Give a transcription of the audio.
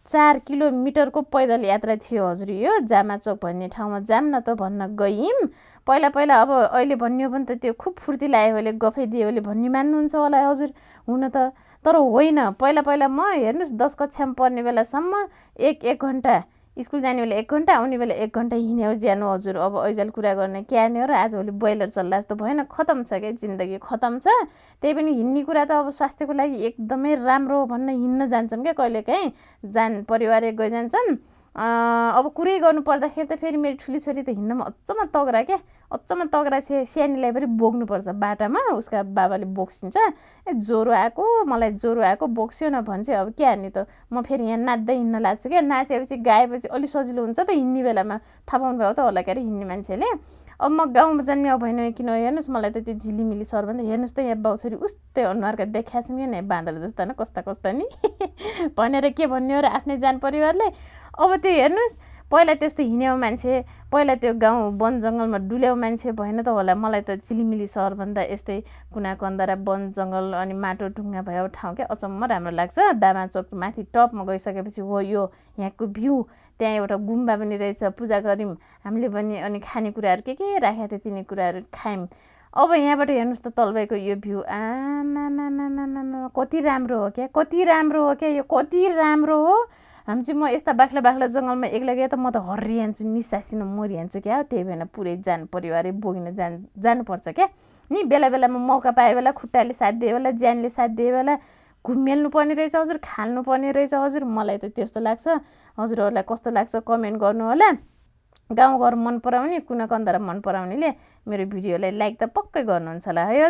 4 किलोमिटरको पैदल यात्रा थियो हजुर। यो जामाचोक भन्ने ठाउँमा जाम न त भन्न गयौँ। पहिला अब अहिले भन्यो भने त त्यो खुब फुर्ती लाग्यो भने गफै दियो भने भन्ने मान्नुहुन्छ होला हजुर हुन त। तर होइन, पहिला म हेर्नुहोस् 10 कक्षामा पढ्ने बेलासम्म एक घन्टा स्कुल जाने बेला 1 घन्टा आउने बेला 1 घन्टा हिँड्यो ज्यानो हजुर। अब ऐजाल कुरा गर्ने क्याने हो र आजभोलि बोइलर चल्ला जस्तो भएन, खतम छ क्या जिन्दगी खतम छ। त्यही पनि हिँड्ने कुरा त अब स्वास्थ्यको लागि एकदमै राम्रो भन्न हिँड्न जान्छौँ क्या कहिलेकाहीँ, परिवार गइजान्छन्। अब कुरै गर्नु पर्दाखेरि त फेरि मेरो ठुली छोरी त हिँड्नमा अच्चम तगरा क्या, अच्चम तगरा सानीलाई पनि बोक्नुपर्छ बाटामा, उसका बाबाले बोक्सिन्छ। ज्वरो आएको मलाई ज्वरो आएको बोक्स्यो न भन्छ। अब क्या हार्ने त, म फेरि यहाँ नाच्दै हिँड्न लाग्छु क्या। नाचेपछि गाएपछि अलि सजिलो हुन्छ त हिँड्ने बेलामा, थाहा पाउनु भयो त होला के अरे हिँड्ने मान्छेले। अब म गाउँमा जन्मियो भएन किन हेर्नुहोस् मलाई त त्यो झिलिमिली सर भन्दा हेर्नुहोस् त यहाँ बाउ छोरी उस्तै अनुहारका देखाएको छन् क्या बाँदर जस्ता न कस्ता नि भनेर के भन्ने हो र आफ्नै जान परिवारले। अब त्यो हेर्नुहोस् पहिला त्यस्तो हिँड्यो मान्छे, पहिला त्यो गाउँ वन जङ्गलमा डुल्याउ मान्छे भएन त होला। मलाई त झिलिमिली सहर भन्दा यस्तै कुना कन्दरा वन जङ्गल अनि माटो ढुङ्गा भएको ठाउँ क्या अचम्म राम्रो लाग्छ। दामाचोक माथि टपमा गइसकेपछि हो यो यहाँको भ्यू। त्यहाँ एउटा गुम्बा पनि रहेछ, पूजा गऱ्यौँ हामीले पनि। अनि खानेकुराहरू के राखेको थियो तिनी कुराहरू खायौँ। अब यहाँबाट हेर्नुहोस् त तलबाईको यो भ्यू, आमामामामामा कति राम्रो हो क्या, कति राम्रो हो क्या, यो कति राम्रो हो। हामी चाहिँ म यस्ता बाख्ला जङ्गलमा एक्लै गए त म त हरिहान्छु, निसासिन मरिहान्छु क्या। त्यही भएर पुरै जान परिवारै बोकिन जानुपर्छ क्या नि। बेला बेलामा मौका पाए बेला, खुट्टाले साथ दिए बेला, ज्यानले साथ दिए बेला घुमेल्नु पर्ने रहेछ हजुर, खाल्नु पर्ने रहेछ हजुर। मलाई त त्यस्तो लाग्छ। हजुरहरूलाई कस्तो लाग्छ कमेन्ट गर्नु होला। गाउँघर मन पराउने कुना कन्दरा मन पराउनेले मेरो भिडियोलाई लाइक त पक्कै गर्नुहुन्छ होला है।